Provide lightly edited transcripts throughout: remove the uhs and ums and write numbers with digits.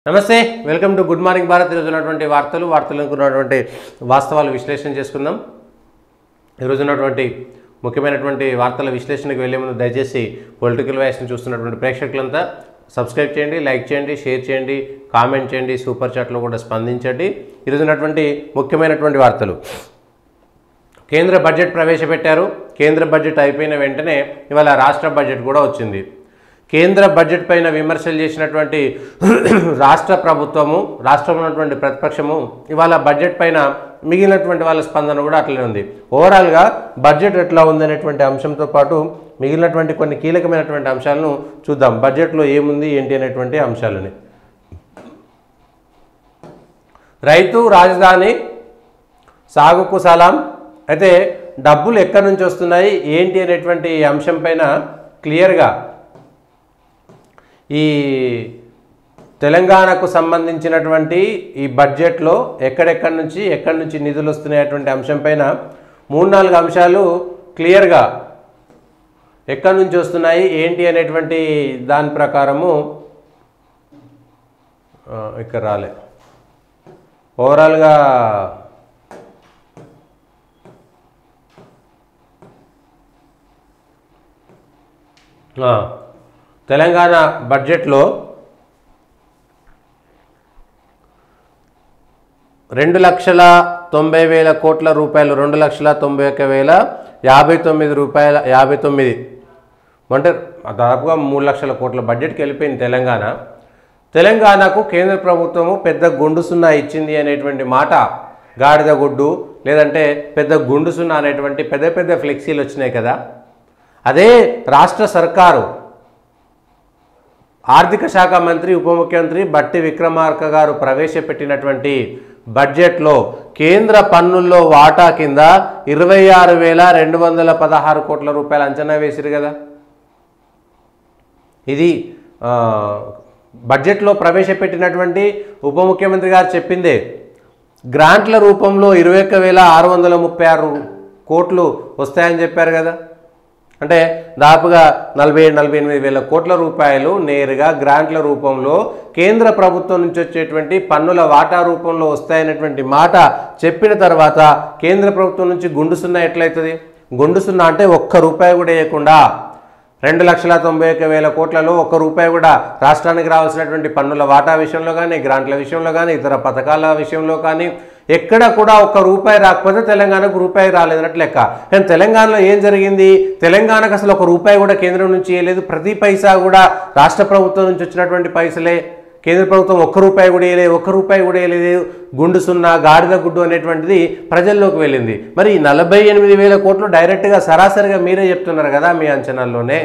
నమస్తే welcome to good morning Bharat ఈరోజు ఉన్నటువంటి వార్తలు ఉన్నటువంటి వాస్తవాలు విశ్లేషణ చేసుకుందాం ఈరోజు ఉన్నటువంటి ముఖ్యమైనటువంటి వార్తల విశ్లేషణకు వెళ్ళే ముందు దయచేసి పొలిటికల్ వాయిస్ని చూస్తున్నటువంటి ప్రేక్షకులంతా సబ్స్క్రైబ్ చేయండి, లైక్ చేయండి, షేర్ చేయండి, కామెంట్ చేయండి, సూపర్ చాట్లో కూడా స్పందించండి. ఈరోజు ఉన్నటువంటి ముఖ్యమైనటువంటి వార్తలు. కేంద్ర బడ్జెట్ ప్రవేశపెట్టారు. కేంద్ర బడ్జెట్ అయిపోయిన వెంటనే ఇవాళ రాష్ట్ర బడ్జెట్ కూడా వచ్చింది. కేంద్ర బడ్జెట్ పైన విమర్శలు చేసినటువంటి రాష్ట్ర ప్రభుత్వము, రాష్ట్రంలో ఉన్నటువంటి ప్రతిపక్షము ఇవాళ బడ్జెట్ పైన మిగిలినటువంటి వాళ్ళ స్పందన కూడా అట్లనే ఉంది. ఓవరాల్గా బడ్జెట్ ఎట్లా ఉందనేటువంటి అంశంతో పాటు మిగిలినటువంటి కొన్ని కీలకమైనటువంటి అంశాలను చూద్దాం. బడ్జెట్లో ఏముంది ఏంటి అనేటువంటి అంశాలని. రైతు రాజధాని సాగుకు సలాం. అయితే డబ్బులు ఎక్కడి నుంచి వస్తున్నాయి ఏంటి అనేటువంటి అంశం పైన క్లియర్గా ఈ తెలంగాణకు సంబంధించినటువంటి ఈ బడ్జెట్లో ఎక్కడి నుంచి నిధులు వస్తున్నాయటువంటి అంశం పైన 3-4 అంశాలు క్లియర్గా ఎక్కడి నుంచి వస్తున్నాయి ఏంటి అనేటువంటి దాని ప్రకారము ఇక్కడ రాలే. ఓవరాల్గా తెలంగాణ బడ్జెట్లో 2,90,000 కోట్ల రూపాయలు, 2,91,059 అంటే దాదాపుగా 3 లక్షల కోట్ల బడ్జెట్కి వెళ్ళిపోయింది తెలంగాణ. తెలంగాణకు కేంద్ర ప్రభుత్వము పెద్ద గుండు సున్నా ఇచ్చింది అనేటువంటి మాట, గాడిద గుడ్డు లేదంటే పెద్ద గుండు సున్నా అనేటువంటి పెద్ద ఫ్లెక్సీలు వచ్చినాయి కదా. అదే రాష్ట్ర సర్కారు ఆర్థిక శాఖ మంత్రి ఉప ముఖ్యమంత్రి బట్టి విక్రమార్క గారు ప్రవేశపెట్టినటువంటి బడ్జెట్లో కేంద్ర పన్నుల్లో వాటా కింద 26,216 కోట్ల రూపాయలు అంచనా వేసిరు కదా. ఇది బడ్జెట్లో ప్రవేశపెట్టినటువంటి ఉప ముఖ్యమంత్రి గారు చెప్పిందే. గ్రాంట్ల రూపంలో 21,636 కోట్లు వస్తాయని చెప్పారు కదా. అంటే దాదాపుగా 47,48,000 కోట్ల రూపాయలు నేరుగా గ్రాంట్ల రూపంలో కేంద్ర ప్రభుత్వం నుంచి వచ్చేటువంటి పన్నుల వాటా రూపంలో వస్తాయనేటువంటి మాట చెప్పిన తర్వాత కేంద్ర ప్రభుత్వం నుంచి గుండు సున్నా ఎట్లయితుంది? గుండు సున్నా అంటే ₹1 కూడా వేయకుండా 2,91,000 కోట్లలో ₹1 కూడా రాష్ట్రానికి రావాల్సినటువంటి పన్నుల వాటా విషయంలో కానీ, గ్రాంట్ల విషయంలో కానీ, ఇతర పథకాల విషయంలో కానీ ఎక్కడ కూడా ₹1 రాకపోతే తెలంగాణకు రూపాయి రాలేదన్నట్టు లెక్క. కానీ తెలంగాణలో ఏం జరిగింది? తెలంగాణకు అసలు ₹1 కూడా కేంద్రం నుంచి ఇవ్వలేదు. ప్రతి పైసా కూడా రాష్ట్ర ప్రభుత్వం నుంచి వచ్చినటువంటి పైసలే. కేంద్ర ప్రభుత్వం ₹1 కూడా వేయలేదు, ₹1 కూడా వేయలేదు. గుండు సున్నా, గాడిద గుడ్డు అనేటువంటిది ప్రజల్లోకి వెళ్ళింది. మరి 48,000 కోట్లు డైరెక్ట్గా సరాసరిగా మీరే చెప్తున్నారు కదా మీ అంచనాల్లోనే.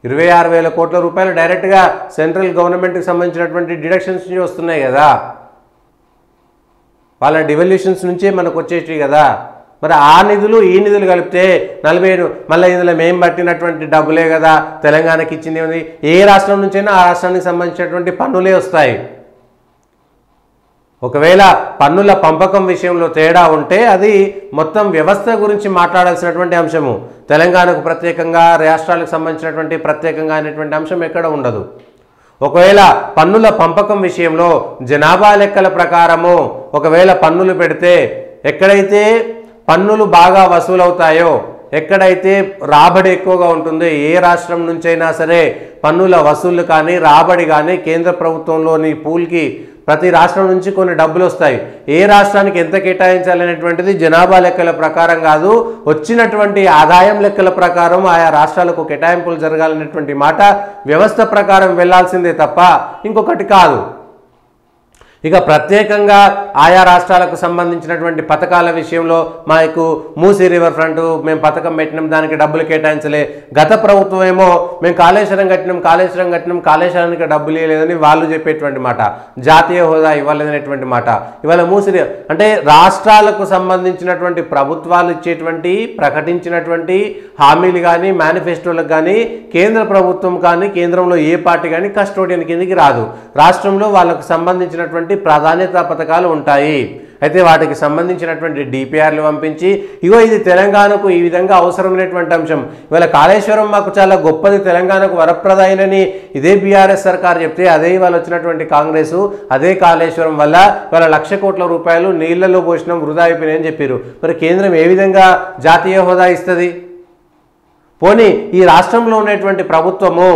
26,000 కోట్ల రూపాయలు డైరెక్ట్గా సెంట్రల్ గవర్నమెంట్కి సంబంధించినటువంటి డిడక్షన్స్ నుంచి వస్తున్నాయి కదా, వాళ్ళ డివల్యూషన్స్ నుంచే మనకు వచ్చేవి కదా. మరి ఆ నిధులు ఈ నిధులు కలిపితే 40 మళ్ళీ ఇందులో మేము పట్టినటువంటి డబ్బులే కదా తెలంగాణకి ఇచ్చింది ఉంది. ఏ రాష్ట్రం నుంచైనా ఆ రాష్ట్రానికి సంబంధించినటువంటి పన్నులే వస్తాయి. ఒకవేళ పన్నుల పంపకం విషయంలో తేడా ఉంటే అది మొత్తం వ్యవస్థ గురించి మాట్లాడాల్సినటువంటి అంశము. తెలంగాణకు ప్రత్యేకంగా, రాష్ట్రాలకు సంబంధించినటువంటి ప్రత్యేకంగా అనేటువంటి అంశం ఎక్కడ ఉండదు. ఒకవేళ పన్నుల పంపకం విషయంలో జనాభా లెక్కల ప్రకారము ఒకవేళ పన్నులు పెడితే ఎక్కడైతే పన్నులు బాగా వసూలవుతాయో, ఎక్కడైతే రాబడి ఎక్కువగా ఉంటుందో, ఏ రాష్ట్రం నుంచైనా సరే పన్నుల వసూళ్లు కానీ రాబడి కానీ కేంద్ర ప్రభుత్వంలోని పూల్కి ప్రతి రాష్ట్రం నుంచి కొన్ని డబ్బులు వస్తాయి. ఏ రాష్ట్రానికి ఎంత కేటాయించాలనేటువంటిది జనాభా లెక్కల ప్రకారం కాదు, వచ్చినటువంటి ఆదాయం లెక్కల ప్రకారం ఆయా రాష్ట్రాలకు కేటాయింపులు జరగాలనేటువంటి మాట వ్యవస్థ ప్రకారం వెళ్లాల్సిందే తప్ప ఇంకొకటి కాదు. ఇక ప్రత్యేకంగా ఆయా రాష్ట్రాలకు సంబంధించినటువంటి పథకాల విషయంలో మాకు మూసీ రివర్ ఫ్రంట్ మేము పథకం పెట్టినాం, దానికి డబ్బులు కేటాయించలే. గత ప్రభుత్వం ఏమో మేము కాళేశ్వరం కట్టినాం, కాళేశ్వరానికి డబ్బులు ఇవ్వలేదని వాళ్ళు చెప్పేటువంటి మాట, జాతీయ హోదా ఇవ్వలేదనేటువంటి మాట. ఇవాళ మూసీ అంటే రాష్ట్రాలకు సంబంధించినటువంటి ప్రభుత్వాలు ఇచ్చేటువంటి ప్రకటించినటువంటి హామీలు కానీ, మేనిఫెస్టోలకు కానీ కేంద్ర ప్రభుత్వం కానీ, కేంద్రంలో ఏ పార్టీ కానీ కస్టోడియన్ కిందికి రాదు. రాష్ట్రంలో వాళ్ళకు సంబంధించినటువంటి ప్రాధాన్యత పథకాలు ఉంటాయి. అయితే వాటికి సంబంధించినటువంటి డిపిఆర్లు పంపించి ఇగో ఇది తెలంగాణకు ఈ విధంగా అవసరమైనటువంటి అంశం, ఇవాళ కాళేశ్వరం మాకు చాలా గొప్పది, తెలంగాణకు వరప్రదాయనని ఇదే బీఆర్ఎస్ సర్కార్ చెప్తే అదే ఇవాళ వచ్చినటువంటి కాంగ్రెస్ అదే కాళేశ్వరం వల్ల ఇవాళ 1,00,000 కోట్ల రూపాయలు నీళ్లలో పోషణం వృధా అయిపోయినాయని చెప్పారు. మరి కేంద్రం ఏ విధంగా జాతీయ హోదా ఇస్తుంది? పోనీ ఈ రాష్ట్రంలో ఉన్నటువంటి ప్రభుత్వము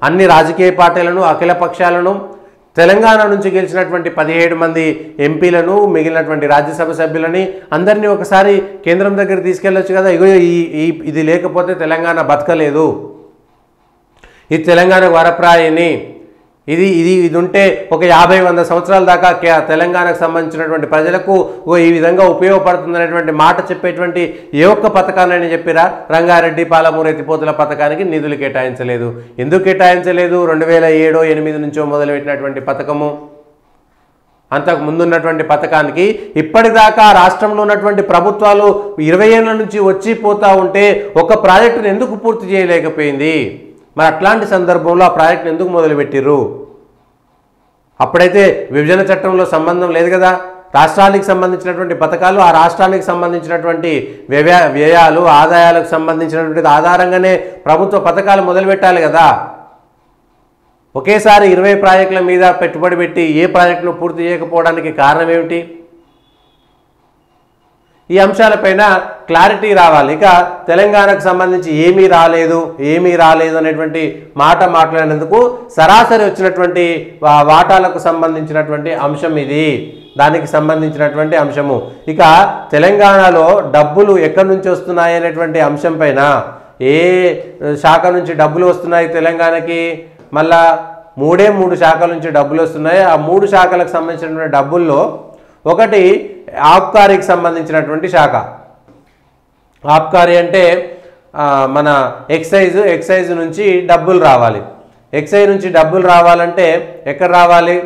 అన్ని రాజకీయ పార్టీలను అఖిల పక్షాలను తెలంగాణ నుంచి గెలిచినటువంటి 17 మంది ఎంపీలను మిగిలినటువంటి రాజ్యసభ సభ్యులని అందరినీ ఒకసారి కేంద్రం దగ్గర తీసుకెళ్ళొచ్చు కదా. ఇగో ఇది లేకపోతే తెలంగాణ బతకలేదు, ఇది తెలంగాణకు వరప్రాయని, ఇది ఉంటే ఒక 50-100 సంవత్సరాల దాకా తెలంగాణకు సంబంధించినటువంటి ప్రజలకు ఈ విధంగా ఉపయోగపడుతుంది అనేటువంటి మాట చెప్పేటువంటి ఏ ఒక్క పథకాన్ని చెప్పిరా? రంగారెడ్డి పాలమూరు ఎత్తిపోతుల పథకానికి నిధులు కేటాయించలేదు. ఎందుకు కేటాయించలేదు? 2007-8 నుంచో మొదలుపెట్టినటువంటి పథకము, అంతకు ముందున్నటువంటి పథకానికి ఇప్పటిదాకా రాష్ట్రంలో ఉన్నటువంటి ప్రభుత్వాలు 20 ఏళ్ల నుంచి వచ్చి పోతా ఉంటే ఒక ప్రాజెక్టును ఎందుకు పూర్తి చేయలేకపోయింది? మరి అట్లాంటి సందర్భంలో ఆ ప్రాజెక్టును ఎందుకు మొదలుపెట్టిర్రు? అప్పుడైతే విభజన చట్టంలో సంబంధం లేదు కదా. రాష్ట్రానికి సంబంధించినటువంటి పథకాలు ఆ రాష్ట్రానికి సంబంధించినటువంటి వ్యయాలు ఆదాయాలకు సంబంధించినటువంటి ఆధారంగానే ప్రభుత్వ పథకాలు మొదలుపెట్టాలి కదా. ఒకేసారి 20 ప్రాజెక్టుల మీద పెట్టుబడి పెట్టి ఏ ప్రాజెక్టును పూర్తి చేయకపోవడానికి కారణం ఏమిటి? ఈ అంశాలపైన క్లారిటీ రావాలి. ఇక తెలంగాణకు సంబంధించి ఏమీ రాలేదు అనేటువంటి మాట మాట్లాడినందుకు సరాసరి వచ్చినటువంటి వాటాలకు సంబంధించినటువంటి అంశం ఇది, దానికి సంబంధించినటువంటి అంశము. ఇక తెలంగాణలో డబ్బులు ఎక్కడి నుంచి వస్తున్నాయి అనేటువంటి అంశం పైన ఏ శాఖ నుంచి డబ్బులు వస్తున్నాయి తెలంగాణకి? మళ్ళా 3 శాఖల నుంచి డబ్బులు వస్తున్నాయి. ఆ 3 శాఖలకు సంబంధించినటువంటి డబ్బుల్లో ఒకటి ఆబ్కారీకి సంబంధించినటువంటి శాఖ. ఆబ్కారీ అంటే మన ఎక్సైజ్ నుంచి డబ్బులు రావాలి. ఎక్సైజ్ నుంచి డబ్బులు రావాలంటే ఎక్కడ రావాలి?